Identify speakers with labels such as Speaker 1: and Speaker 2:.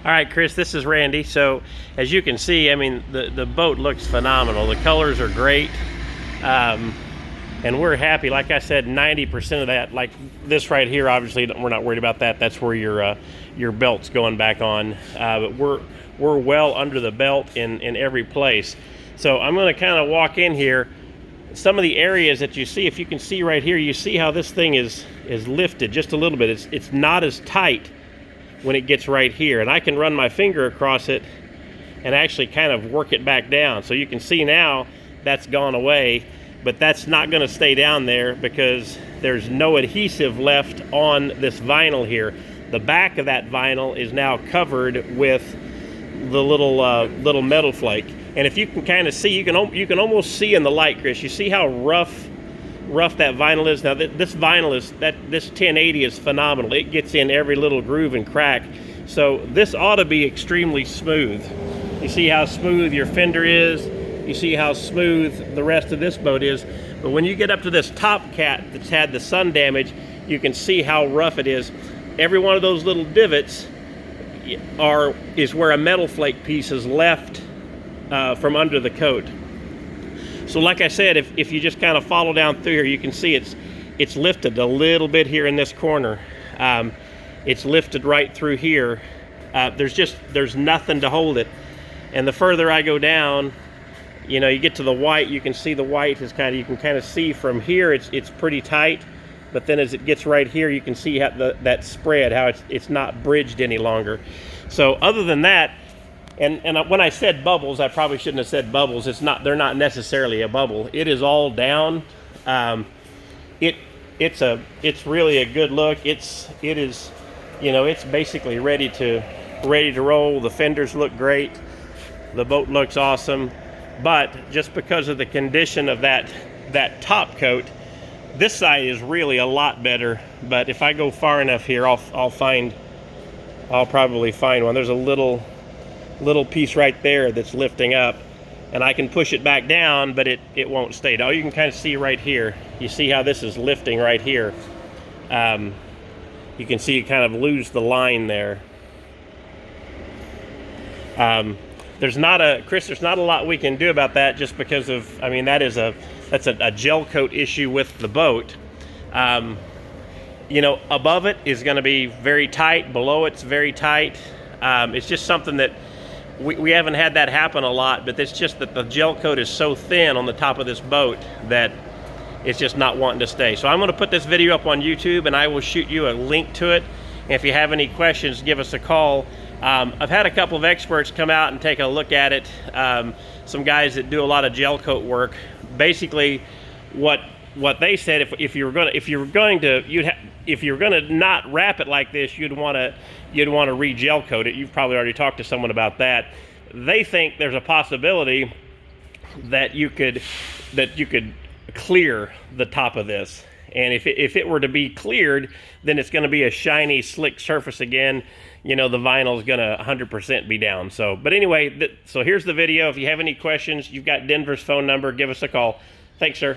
Speaker 1: All right, Chris, this is Randy. So as you can see, I mean, the boat looks phenomenal. The colors are great. And we're happy. Like I said, 90% of that, like this right here, obviously we're not worried about that. That's where your belt's going back on. But we're well under the belt in every place. So I'm going to kind of walk in here. Some of the areas that you see, if you can see right here, you see how this thing is lifted just a little bit. It's not as tight when it gets right here, and I can run my finger across it and actually kind of work it back down. So you can see now that's gone away, but that's not going to stay down there because there's no adhesive left on this vinyl here. The back of that vinyl is now covered with the little metal flake. And if you can kind of see, you can almost see in the light, Chris, you see how rough that vinyl is. Now this vinyl is, this 1080 is phenomenal. It gets in every little groove and crack. So this ought to be extremely smooth. You see how smooth your fender is. You see how smooth the rest of this boat is. But when you get up to this top cat that's had the sun damage, you can see how rough it is. Every one of those little divots is where a metal flake piece is left from under the coat. So like I said, if you just kind of follow down through here, you can see it's lifted a little bit here in this corner. It's lifted right through here. There's nothing to hold it. And the further I go down, you know, you get to the white, you can see the white is kind of, you can kind of see from here it's pretty tight. But then as it gets right here, you can see how that spread, how it's not bridged any longer. So other than that, and when I said bubbles, I probably shouldn't have said bubbles. They're not necessarily a bubble. It is all down. It's really a good look. It is, you know, it's basically ready to roll. The fenders look great. The boat looks awesome. But just because of the condition of that top coat, this side is really a lot better. But if I go far enough here, I'll probably find one. There's a little piece right there that's lifting up, and I can push it back down, but it won't stay. Now you can kind of see right here. You see how this is lifting right here. You can see you kind of lose the line there. There's not a lot we can do about that, just because of, I mean, that's a gel coat issue with the boat. You know, above it is going to be very tight. Below it's very tight. It's just something that we haven't had that happen a lot, but it's just that the gel coat is so thin on the top of this boat that it's just not wanting to stay. So I'm going to put this video up on YouTube, and I will shoot you a link to it. And if you have any questions, give us a call. I've had a couple of experts come out and take a look at it. Some guys that do a lot of gel coat work. Basically, what they said, if you were going to not wrap it like this, you'd want to re-gel coat it. You've probably already talked to someone about that. They think there's a possibility that you could clear the top of this, and if it were to be cleared, then it's going to be a shiny, slick surface again. You know, the vinyl is going to 100% be down. So, but anyway, so here's the video. If you have any questions, you've got Denver's phone number. Give us a call. Thanks, sir.